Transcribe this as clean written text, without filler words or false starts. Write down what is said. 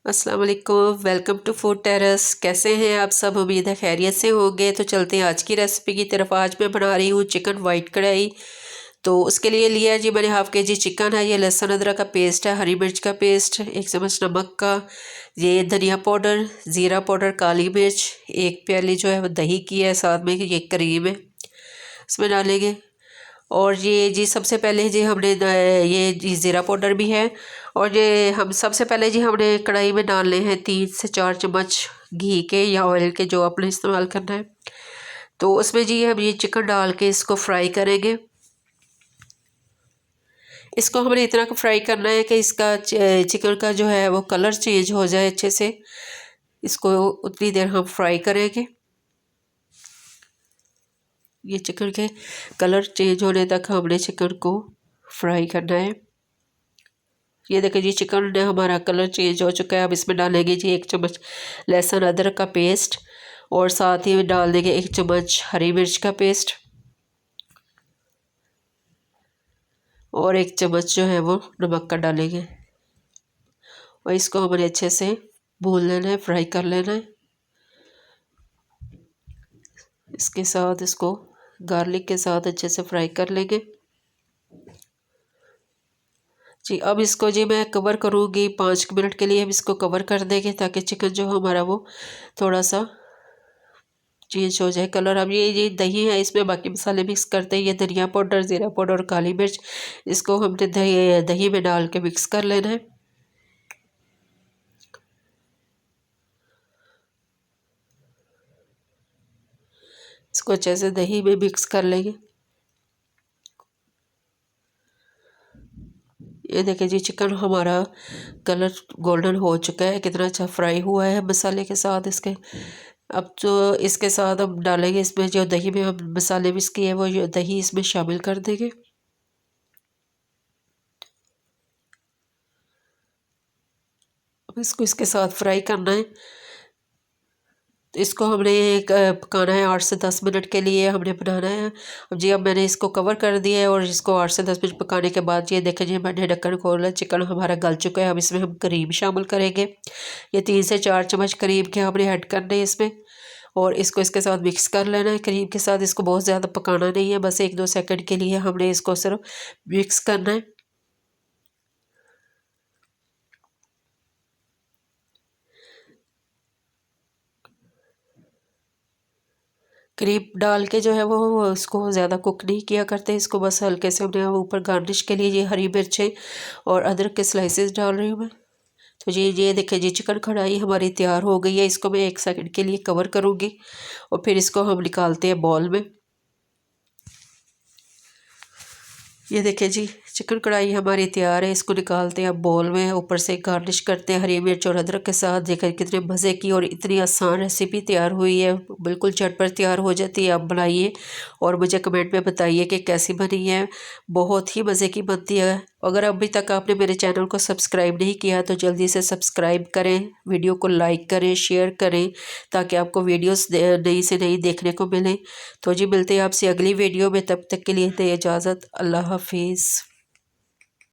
अस्सलाम वालेकुम, welcome to food terrace. कैसे हैं आप सब? उम्मीद है खैरियत से होंगे। तो चलते हैं आज की रेसिपी की तरफ। आज मैं बना रही हूँ चिकन वाइट कढ़ाई। तो उसके लिए लिया है जी मैंने हाफ़ के जी चिकन है। ये लहसुन अदरक का पेस्ट है, हरी मिर्च का पेस्ट, 1 चम्मच नमक का, ये धनिया पाउडर, ज़ीरा पाउडर, काली मिर्च, 1 प्याली जो है वो दही की है, साथ में ये क्रीम है इसमें डालेंगे। और ये जी सबसे पहले जी हमने ये जी ज़ीरा पाउडर भी है। और ये हम सबसे पहले जी हमने कढ़ाई में डालने हैं 3 से 4 चम्मच घी के या ऑयल के, जो आपने इस्तेमाल करना है। तो उसमें जी हम ये चिकन डाल के इसको फ्राई करेंगे। इसको हमने इतना फ्राई करना है कि इसका चिकन का जो है वो कलर चेंज हो जाए अच्छे से। इसको उतनी देर हम फ्राई करेंगे। ये चिकन के कलर चेंज होने तक हमने चिकन को फ्राई करना है। ये देखिए जी चिकन ने हमारा कलर चेंज हो चुका है। अब इसमें डालेंगे जी 1 चम्मच लहसुन अदरक का पेस्ट, और साथ ही डाल देंगे 1 चम्मच हरी मिर्च का पेस्ट, और 1 चम्मच जो है वो नमक का डालेंगे। और इसको हमने अच्छे से भून लेना है, फ्राई कर लेना है। इसके साथ इसको गार्लिक के साथ अच्छे से फ्राई कर लेंगे जी। अब इसको जी मैं कवर करूँगी 5 मिनट के लिए। अब इसको कवर कर देंगे ताकि चिकन जो हमारा वो थोड़ा सा चेंज हो जाए कलर। अब ये दही है, इसमें बाकी मसाले मिक्स करते हैं। ये धनिया पाउडर, ज़ीरा पाउडर और काली मिर्च, इसको हमने दही में डाल के मिक्स कर लेना है। इसको अच्छे से दही में मिक्स कर लेंगे। ये देखिए जी चिकन हमारा कलर गोल्डन हो चुका है, कितना अच्छा फ्राई हुआ है मसाले के साथ इसके। अब जो इसके साथ हम डालेंगे, इसमें जो दही में हम मसाले मिक्स किए हैं वो दही इसमें शामिल कर देंगे। अब इसको इसके साथ फ्राई करना है। तो इसको हमने पकाना है 8 से 10 मिनट के लिए हमने बनाना है। अब जी अब मैंने इसको कवर कर दिया है, और इसको 8 से 10 मिनट पकाने के बाद ये देखें जी मैंने ढक्कन खोला, चिकन हमारा गल चुका है। अब इसमें हम करीम शामिल करेंगे। ये 3 से 4 चम्मच करीम के हमने ऐड करने हैं इसमें, और इसको इसके साथ मिक्स कर लेना है करीम के साथ। इसको बहुत ज़्यादा पकाना नहीं है, बस 1-2 सेकंड के लिए हमने इसको सिर्फ मिक्स करना है। क्रीम डाल के जो है वो इसको ज़्यादा कुक नहीं किया करते। इसको बस हल्के से हमने ऊपर गार्निश के लिए ये हरी मिर्चें और अदरक के स्लाइसेस डाल रही हूँ मैं। तो ये देखिए जी चिकन कढ़ाई हमारी तैयार हो गई है। इसको मैं 1 सेकंड के लिए कवर करूँगी, और फिर इसको हम निकालते हैं बॉल में। ये देखिए जी चिकन कढ़ाई हमारी तैयार है। इसको निकालते हैं अब बोल में, ऊपर से गार्निश करते हैं हरी मिर्च और अदरक के साथ। देखिए कितने मज़े की और इतनी आसान रेसिपी तैयार हुई है, बिल्कुल झटपट तैयार हो जाती है। आप बनाइए और मुझे कमेंट में बताइए कि कैसी बनी है। बहुत ही मज़े की बनती है। अगर अभी तक आपने मेरे चैनल को सब्सक्राइब नहीं किया तो जल्दी से सब्सक्राइब करें, वीडियो को लाइक करें, शेयर करें, ताकि आपको वीडियोस नई से नई देखने को मिलें। तो जी मिलते हैं आपसे अगली वीडियो में, तब तक के लिए दें इजाज़त। अल्लाह हाफिज़।